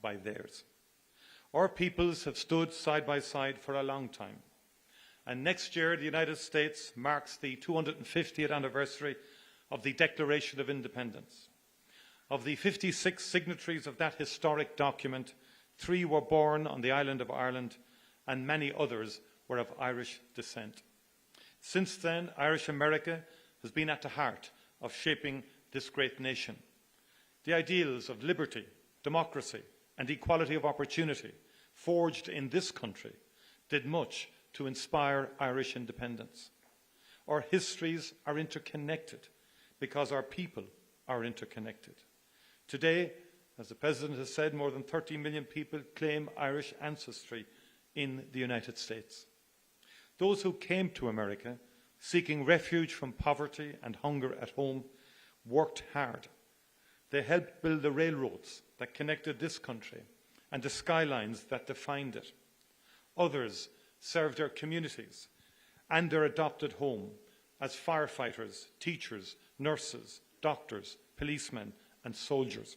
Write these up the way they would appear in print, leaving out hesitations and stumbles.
by theirs. Our peoples have stood side by side for a long time. And next year, the United States marks the 250th anniversary of the Declaration of Independence. Of the 56 signatories of that historic document, 3 were born on the island of Ireland, and many others were of Irish descent. Since then, Irish America has been at the heart of shaping this great nation. The ideals of liberty, democracy, and equality of opportunity forged in this country did much to inspire Irish independence. Our histories are interconnected because our people are interconnected. Today, as the President has said, more than 30 million people claim Irish ancestry in the United States. Those who came to America seeking refuge from poverty and hunger at home worked hard. They helped build the railroads that connected this country and the skylines that defined it. Others served their communities and their adopted home as firefighters, teachers, nurses, doctors, policemen, and soldiers.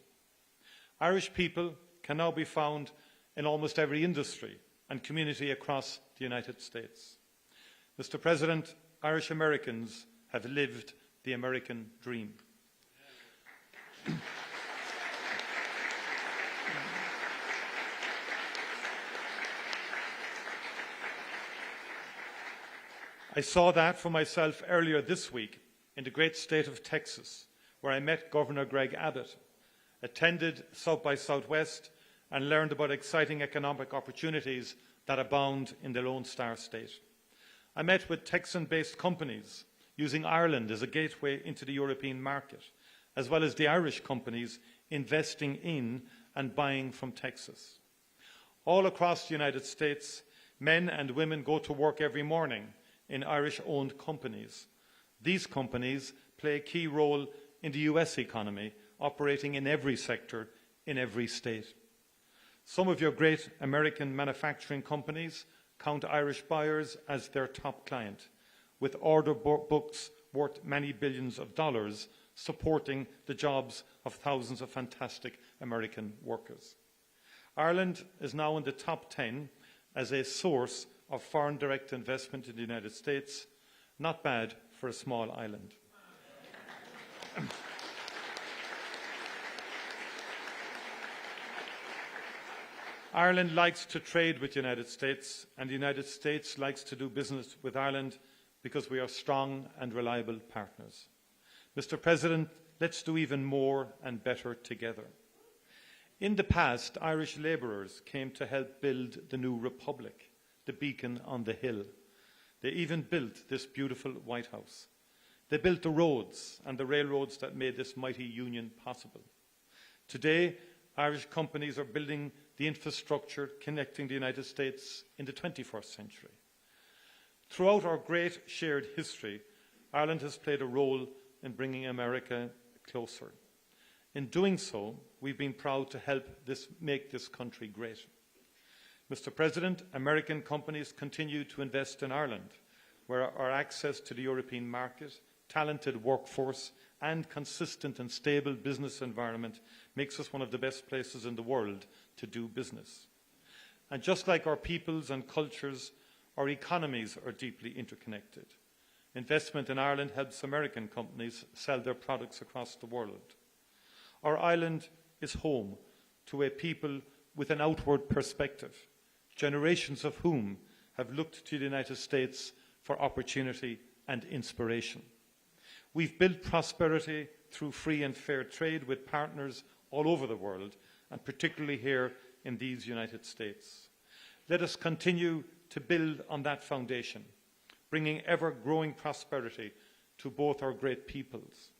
Irish people can now be found in almost every industry and community across the United States. Mr. President, Irish Americans have lived the American dream. I saw that for myself earlier this week in the great state of Texas, where I met Governor Greg Abbott, attended South by Southwest, and learned about exciting economic opportunities that abound in the Lone Star State. I met with Texan-based companies using Ireland as a gateway into the European market, as well as the Irish companies investing in and buying from Texas. All across the United States, men and women go to work every morning in Irish-owned companies. These companies play a key role in the US economy, operating in every sector, in every state. Some of your great American manufacturing companies count Irish buyers as their top client, with order books worth many billions of dollars supporting the jobs of thousands of fantastic American workers. Ireland is now in the top 10 as a source of foreign direct investment in the United States. Not bad for a small island. Ireland likes to trade with the United States, and the United States likes to do business with Ireland because we are strong and reliable partners. Mr. President, let's do even more and better together. In the past, Irish labourers came to help build the new republic, the beacon on the hill. They even built this beautiful White House. They built the roads and the railroads that made this mighty union possible. Today, Irish companies are building the infrastructure connecting the United States in the 21st century. Throughout our great shared history, Ireland has played a role in bringing America closer. In doing so, we've been proud to help make this country great. Mr. President, American companies continue to invest in Ireland, where our access to the European market, talented workforce, and consistent and stable business environment makes us one of the best places in the world to do business. And just like our peoples and cultures, our economies are deeply interconnected. Investment in Ireland helps American companies sell their products across the world. Our island is home to a people with an outward perspective, generations of whom have looked to the United States for opportunity and inspiration. We've built prosperity through free and fair trade with partners all over the world, and particularly here in these United States. Let us continue to build on that foundation, bringing ever-growing prosperity to both our great peoples.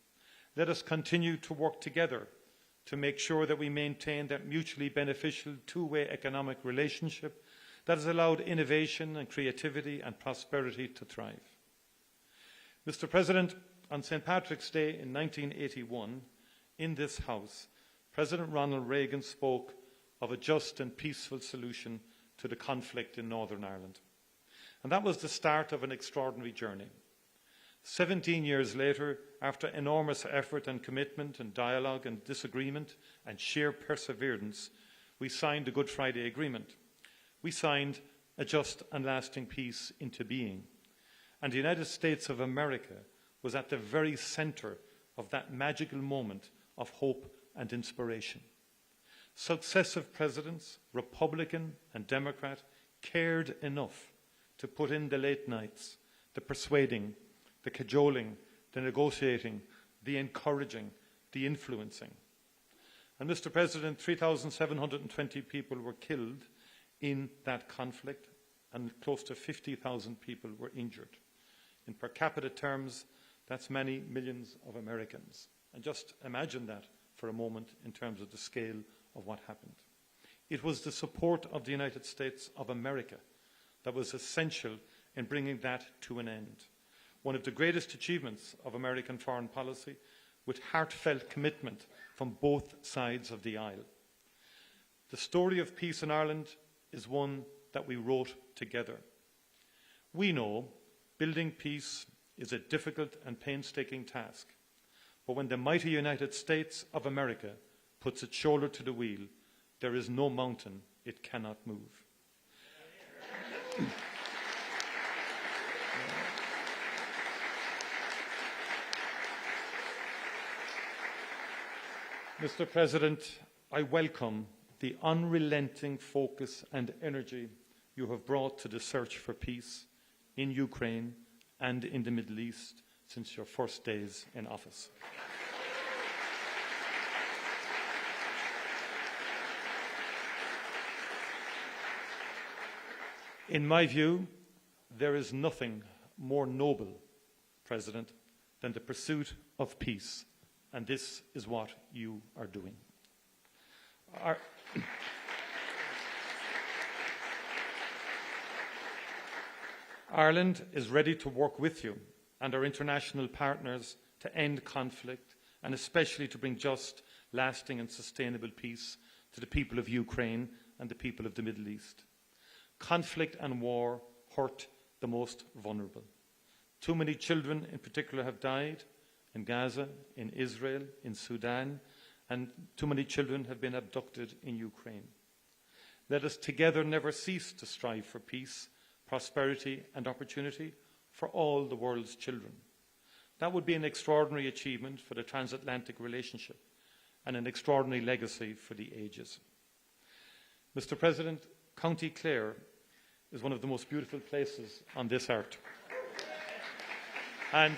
Let us continue to work together to make sure that we maintain that mutually beneficial two-way economic relationship that has allowed innovation and creativity and prosperity to thrive. Mr. President, on St. Patrick's Day in 1981, in this House, President Ronald Reagan spoke of a just and peaceful solution to the conflict in Northern Ireland. And that was the start of an extraordinary journey. 17 years later, after enormous effort and commitment and dialogue and disagreement and sheer perseverance, We signed the Good Friday Agreement. We signed a just and lasting peace into being. And the United States of America was at the very centre of that magical moment of hope and inspiration. Successive presidents, Republican and Democrat, cared enough to put in the late nights, the persuading, the cajoling, the negotiating, the encouraging, the influencing. And Mr. President, 3,720 people were killed in that conflict and close to 50,000 people were injured. In per capita terms, that's many millions of Americans. And just imagine that for a moment in terms of the scale of what happened. It was the support of the United States of America that was essential in bringing that to an end. One of the greatest achievements of American foreign policy, with heartfelt commitment from both sides of the aisle. The story of peace in Ireland is one that we wrote together. We know building peace is a difficult and painstaking task, but when the mighty United States of America puts its shoulder to the wheel, there is no mountain it cannot move. Mr. President, I welcome the unrelenting focus and energy you have brought to the search for peace in Ukraine and in the Middle East since your first days in office. In my view, there is nothing more noble, President, than the pursuit of peace, and this is what you are doing. Ireland is ready to work with you and our international partners to end conflict and especially to bring just, lasting and sustainable peace to the people of Ukraine and the people of the Middle East. Conflict and war hurt the most vulnerable. Too many children in particular have died in Gaza, in Israel, in Sudan, and too many children have been abducted in Ukraine. Let us together never cease to strive for peace, prosperity and opportunity for all the world's children. That would be an extraordinary achievement for the transatlantic relationship and an extraordinary legacy for the ages. Mr. President, County Clare is one of the most beautiful places on this earth. And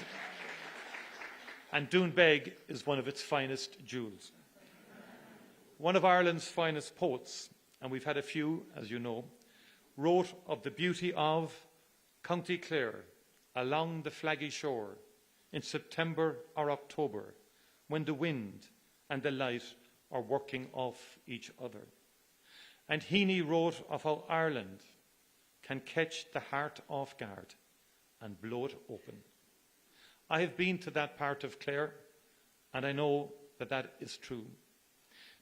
Doonbeg is one of its finest jewels. One of Ireland's finest poets, and we've had a few, as you know, wrote of the beauty of County Clare along the flaggy shore in September or October, when the wind and the light are working off each other. And Heaney wrote of how Ireland can catch the heart off guard and blow it open. I have been to that part of Clare, and I know that that is true.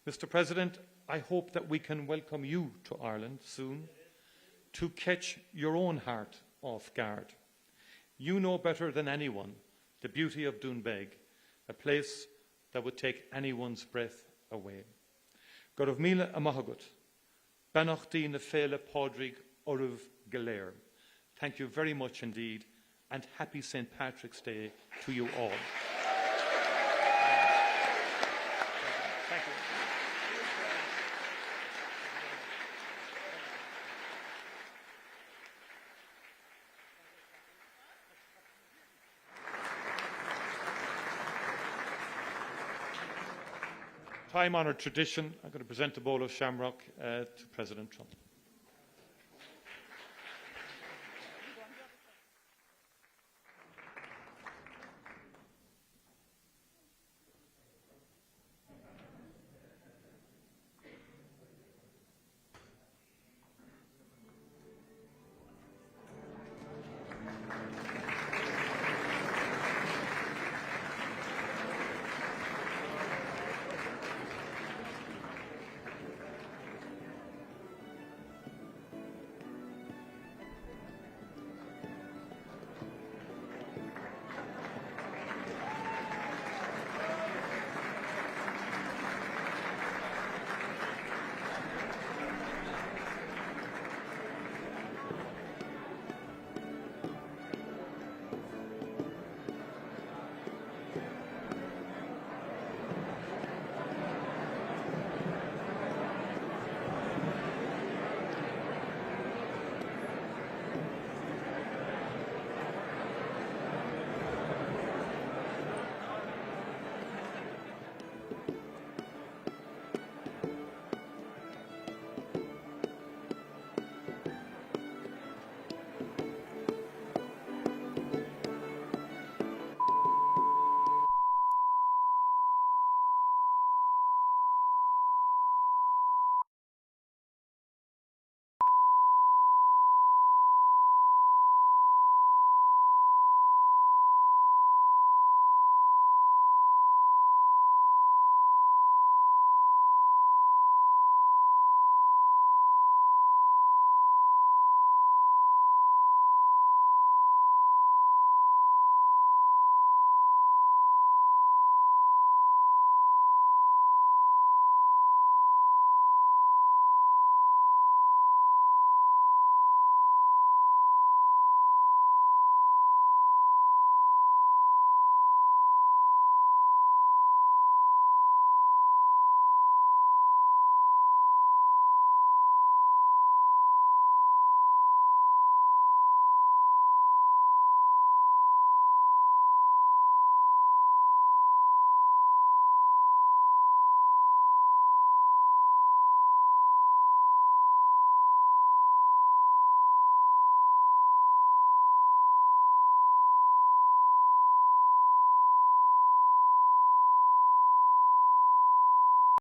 Mr. President, I hope that we can welcome you to Ireland soon to catch your own heart off guard. You know better than anyone the beauty of Doonbeg, a place that would take anyone's breath away. Gorov Mila Amahagut, Banachdi na Fela Podrig Oruv Galer. Thank you very much indeed, and happy St. Patrick's Day to you all. Thank you. Time-honoured tradition, I'm going to present a bowl of shamrock to President Trump.